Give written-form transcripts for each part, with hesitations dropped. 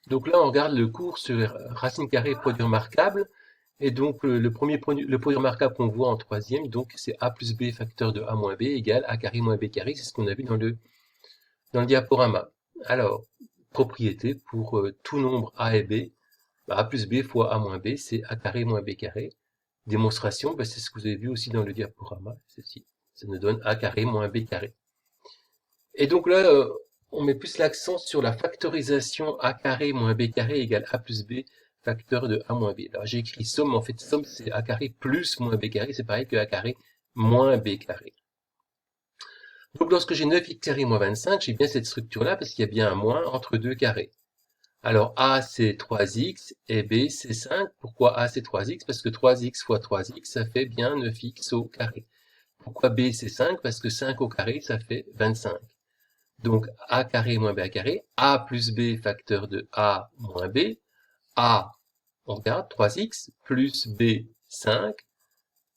Donc là, on regarde le cours sur les racines carrées et produits remarquables. Et donc, le produit remarquable qu'on voit en troisième, donc c'est a plus b facteur de a moins b égale a carré moins b carré. C'est ce qu'on a vu dans le diaporama. Alors, propriété pour tout nombre a et b, bah, a plus b fois a moins b, c'est a carré moins b carré. Démonstration, bah, c'est ce que vous avez vu aussi dans le diaporama, ceci. Ça nous donne a carré moins b carré. Et donc là, on met plus l'accent sur la factorisation a carré moins b carré égale a plus b facteur de a moins b. Alors j'ai écrit somme, en fait somme c'est a carré plus moins b carré, c'est pareil que a carré moins b carré. Donc lorsque j'ai 9x carré moins 25, j'ai bien cette structure-là parce qu'il y a bien un moins entre deux carrés. Alors a c'est 3x et b c'est 5. Pourquoi a c'est 3x? Parce que 3x fois 3x ça fait bien 9x au carré. Pourquoi b c'est 5? Parce que 5 au carré ça fait 25. Donc a carré moins b carré, a plus b facteur de a moins b, a, on regarde, 3x, plus b, 5,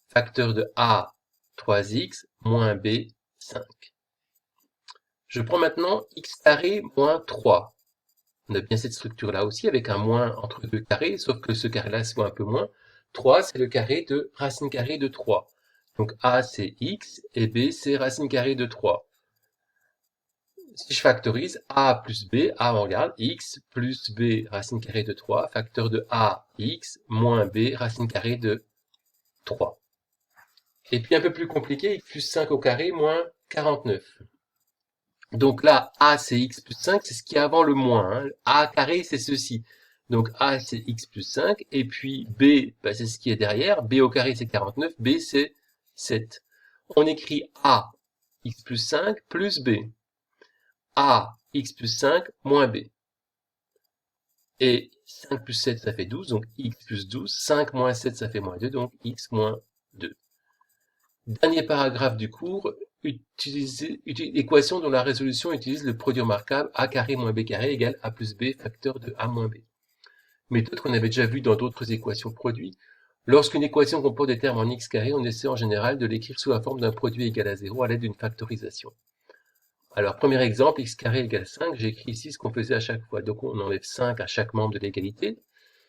facteur de a, 3x, moins b, 5. Je prends maintenant x carré moins 3. On a bien cette structure-là aussi, avec un moins entre deux carrés, sauf que ce carré-là soit un peu moins. 3, c'est le carré de racine carrée de 3. Donc a, c'est x, et b, c'est racine carrée de 3. Si je factorise, a plus b, a on regarde, x plus b racine carrée de 3, facteur de a, x, moins b racine carrée de 3. Et puis un peu plus compliqué, x plus 5 au carré moins 49. Donc là, a c'est x plus 5, c'est ce qui est avant le moins. Hein. A carré c'est ceci. Donc a c'est x plus 5, et puis b, bah, c'est ce qui est derrière. B au carré c'est 49, b c'est 7. On écrit a, x plus 5, plus b. A, x plus 5, moins b. Et 5 plus 7, ça fait 12, donc x plus 12. 5 moins 7, ça fait moins 2, donc x moins 2. Dernier paragraphe du cours, équation dont la résolution utilise le produit remarquable a carré moins b carré égale a plus b facteur de a moins b. Méthode qu'on avait déjà vue dans d'autres équations produits. Lorsqu'une équation comporte des termes en x carré, on essaie en général de l'écrire sous la forme d'un produit égal à 0 à l'aide d'une factorisation. Alors, premier exemple, x carré égale 5, j'ai écrit ici ce qu'on faisait à chaque fois. Donc, on enlève 5 à chaque membre de l'égalité,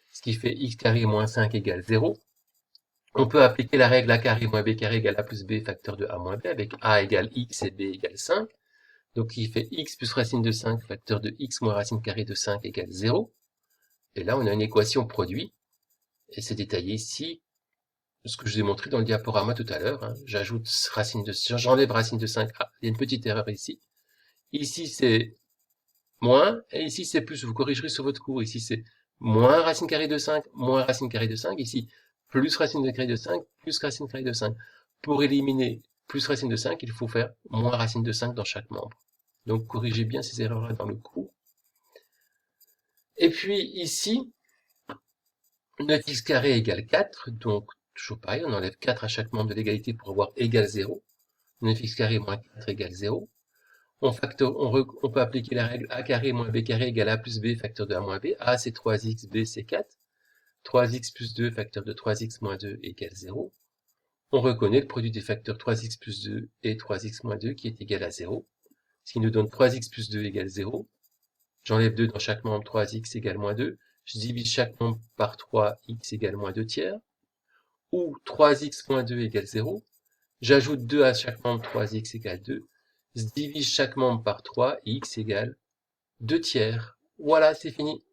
ce qui fait x carré moins 5 égale 0. On peut appliquer la règle a carré moins b carré égale a plus b facteur de a moins b, avec a égale x et b égale 5. Donc, qui fait x plus racine de 5 facteur de x moins racine carrée de 5 égale 0. Et là, on a une équation produit, et c'est détaillé ici, ce que je vous ai montré dans le diaporama tout à l'heure. Hein. J'enlève racine de 5. Ah, il y a une petite erreur ici. Ici, c'est moins, et ici, c'est plus. Vous corrigerez sur votre cours. Ici, c'est moins racine carrée de 5, moins racine carrée de 5. Ici, plus racine carrée de 5, plus racine carrée de 5. Pour éliminer plus racine de 5, il faut faire moins racine de 5 dans chaque membre. Donc, corrigez bien ces erreurs-là dans le cours. Et puis, ici, 9x carré égale 4. Donc, toujours pareil, on enlève 4 à chaque membre de l'égalité pour avoir égal 0. 9x carré moins 4 égale 0. On peut appliquer la règle a carré moins b carré égale a plus b facteur de a moins b. A c'est 3x, b c'est 4. 3x plus 2 facteur de 3x moins 2 égale 0. On reconnaît le produit des facteurs 3x plus 2 et 3x moins 2 qui est égal à 0. Ce qui nous donne 3x plus 2 égale 0. J'enlève 2 dans chaque membre, 3x égale moins 2. Je divise chaque membre par 3, x égale moins 2 tiers. Ou 3x moins 2 égale 0. J'ajoute 2 à chaque membre, 3x égale 2. Je divise chaque membre par 3, x égale 2 tiers. Voilà, c'est fini.